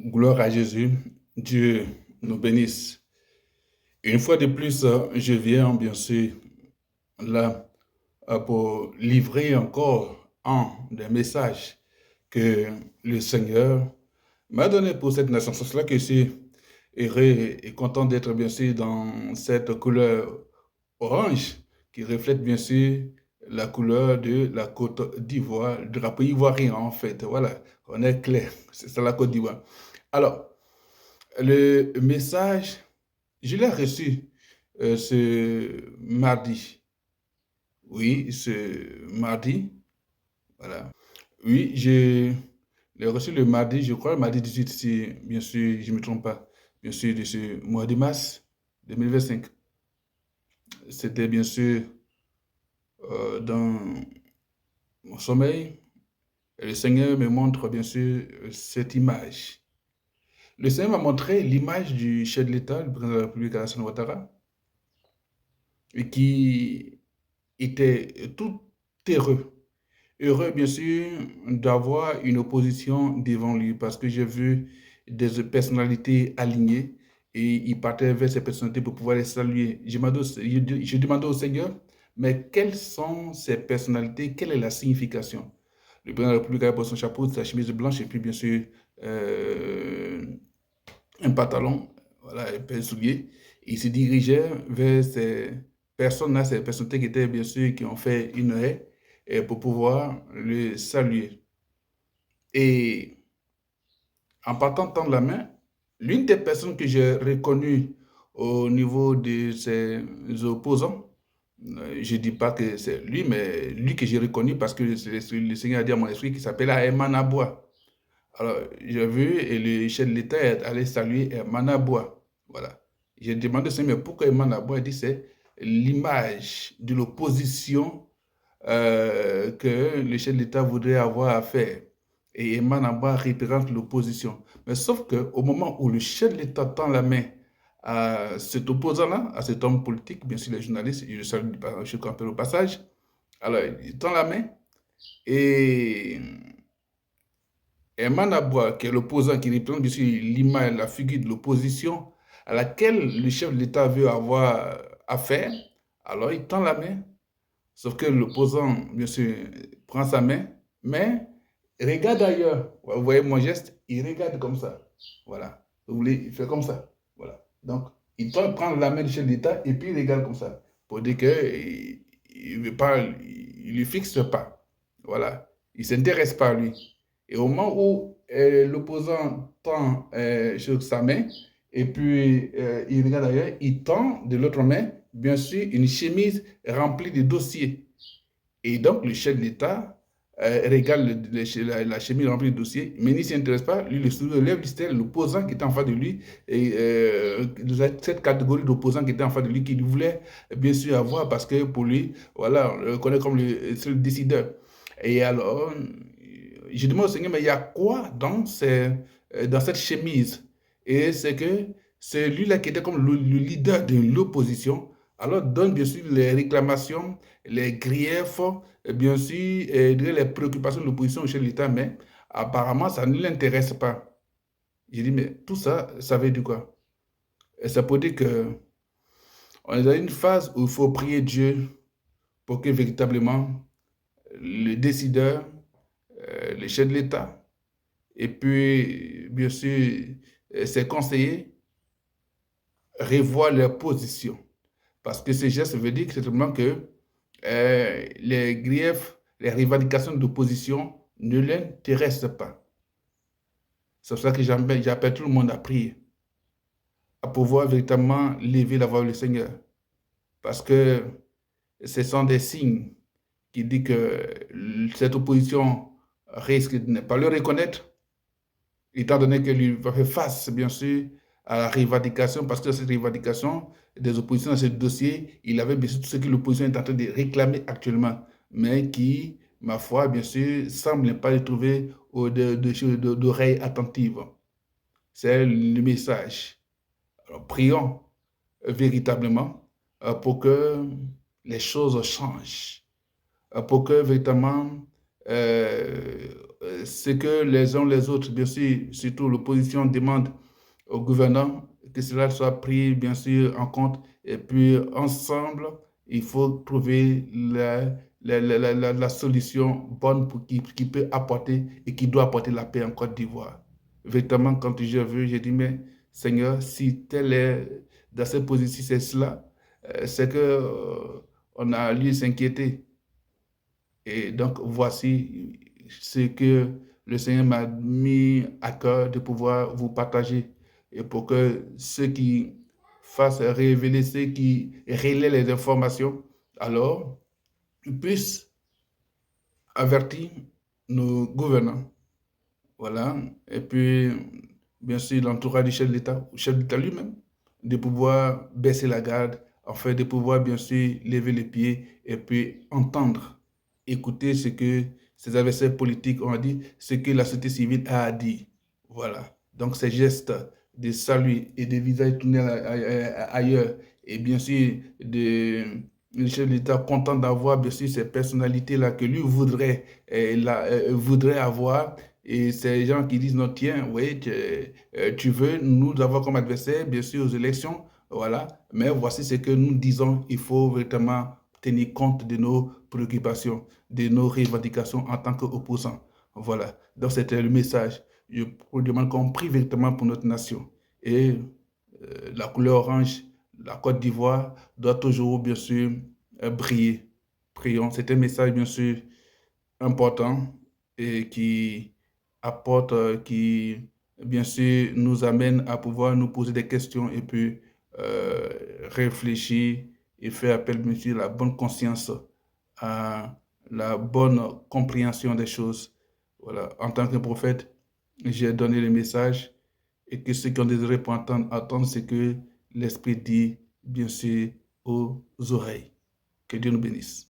Gloire à Jésus. Dieu nous bénisse. Une fois de plus, je viens bien sûr là pour livrer encore un des messages que le Seigneur m'a donné pour cette nation. C'est cela que je suis heureux et content d'être bien sûr dans cette couleur orange qui reflète bien sûr la couleur de la Côte d'Ivoire, du drapeau ivoirien en fait. Voilà, on est clair, c'est ça la Côte d'Ivoire. Alors, le message, je l'ai reçu ce mardi. Oui, ce mardi. Voilà. Oui, je l'ai reçu le mardi, je crois, le mardi 18, si bien sûr, je ne me trompe pas, bien sûr, de ce mois de mars 2025. C'était bien sûr dans mon sommeil. Et le Seigneur me montre bien sûr cette image. Le Seigneur m'a montré l'image du chef de l'État, le président de la République, Alassane Ouattara, et qui était tout heureux. Heureux, bien sûr, d'avoir une opposition devant lui parce que j'ai vu des personnalités alignées et il partait vers ces personnalités pour pouvoir les saluer. Je demandais au Seigneur, mais quelles sont ces personnalités? Quelle est la signification? Le président de la République avait posé son chapeau, sa chemise blanche et puis, bien sûr, euh, un pantalon, voilà, et puis un soulier. Il se dirigeait vers ces personnes-là, ces personnalités qui étaient bien sûr, qui ont fait une haie et pour pouvoir le saluer. Et en partant tendre la main, l'une des personnes que j'ai reconnues au niveau de ses opposants, je ne dis pas que c'est lui, mais lui que j'ai reconnu parce que le Seigneur a dit à mon esprit qu'il s'appelle Ayman Aboua. Alors, j'ai vu et le chef de l'État est allé saluer Manaboua. Voilà. J'ai demandé au Seigneur, mais pourquoi Manaboua? Il dit c'est l'image de l'opposition que le chef de l'État voudrait avoir à faire. Et Manaboua représente l'opposition. Mais sauf qu'au moment où le chef de l'État tend la main à cet opposant-là, à cet homme politique, bien sûr les journalistes, je le salue, je rappelle au passage, alors il tend la main et Herman Aboua, qui est l'opposant, qui représente bien sûr l'image, la figure de l'opposition à laquelle le chef de l'État veut avoir affaire, alors il tend la main. Sauf que l'opposant, bien sûr, prend sa main, mais regarde ailleurs. Vous voyez mon geste, il regarde comme ça. Voilà. Vous voulez, il fait comme ça. Voilà. Donc, il tend prendre la main du chef de l'État et puis il regarde comme ça. Pour dire qu'il il veut pas, il ne fixe pas. Voilà. Il ne s'intéresse pas à lui. Et au moment où l'opposant tend sur sa main, et puis il regarde ailleurs, il tend de l'autre main, bien sûr, une chemise remplie de dossiers. Et donc, le chef de l'État regarde la chemise remplie de dossiers, mais il ne s'y intéresse pas. Lui, le soulève, c'était l'opposant qui était en face de lui, et cette catégorie d'opposants qui était en face de lui, qu'il voulait bien sûr avoir, parce que pour lui, voilà, on le connaît comme le décideur. Et alors, je demande au Seigneur, mais il y a quoi dans cette chemise? Et c'est que c'est lui-là qui était comme le leader de l'opposition. Alors, donne bien sûr les réclamations, les griefs, bien sûr, et les préoccupations de l'opposition chez l'État, mais apparemment, ça ne l'intéresse pas. J'ai dit, mais tout ça, ça veut dire quoi? Et ça peut dire que on est dans une phase où il faut prier Dieu pour que véritablement le décideur, le chef de l'État, et puis, bien sûr, ses conseillers revoient leur position. Parce que ce geste veut dire simplement que les griefs, les revendications d'opposition ne l'intéressent pas. C'est pour ça que j'appelle tout le monde à prier, à pouvoir véritablement lever la voix du Seigneur. Parce que ce sont des signes qui disent que cette opposition risque de ne pas le reconnaître, étant donné que lui va faire face, bien sûr, à la revendication, parce que cette revendication des oppositions dans ce dossier, il avait bien sûr tout ce que l'opposition est en train de réclamer actuellement, mais qui, ma foi, bien sûr, semble ne pas le trouver d'oreilles attentives. C'est le message. Alors, prions véritablement pour que les choses changent, pour que véritablement ce que les uns les autres, bien sûr, surtout l'opposition demande au gouvernement, que cela soit pris, bien sûr, en compte. Et puis, ensemble, il faut trouver la solution bonne qui peut apporter et qui doit apporter la paix en Côte d'Ivoire. Véritablement, quand j'ai vu, j'ai dit, mais Seigneur, si tel est dans cette position, si c'est cela, c'est que on a lieu de s'inquiéter. Et donc, voici ce que le Seigneur m'a mis à cœur de pouvoir vous partager. Et pour que ceux qui fassent révéler, ceux qui relaient les informations, alors, puissent avertir nos gouvernants. Voilà. Et puis, bien sûr, l'entourage du chef d'État lui-même, de pouvoir baisser la garde, afin de pouvoir, bien sûr, lever les pieds et puis entendre, écouter ce que ses adversaires politiques ont dit, ce que la société civile a dit. Voilà. Donc, ces gestes de salut et de visage tournés ailleurs, et bien sûr, le chef de l'État content d'avoir, bien sûr, ces personnalités-là que lui voudrait, voudrait avoir, et ces gens qui disent, non, tiens, oui, tu veux nous avoir comme adversaire, bien sûr, aux élections, voilà. Mais voici ce que nous disons, il faut véritablement tenir compte de nos préoccupations, de nos revendications en tant qu'opposants. Voilà. Donc, c'était le message. Je vous demande qu'on prie véritablement pour notre nation. Et la couleur orange, la Côte d'Ivoire, doit toujours, bien sûr, briller. Prions. C'est un message, bien sûr, important et qui apporte, qui, bien sûr, nous amène à pouvoir nous poser des questions et puis réfléchir et faire appel, bien sûr, à la bonne conscience, à la bonne compréhension des choses. Voilà. En tant que prophète, j'ai donné le message et que ceux qui ont désiré pour entendre ce que l'Esprit dit, bien sûr, aux oreilles. Que Dieu nous bénisse.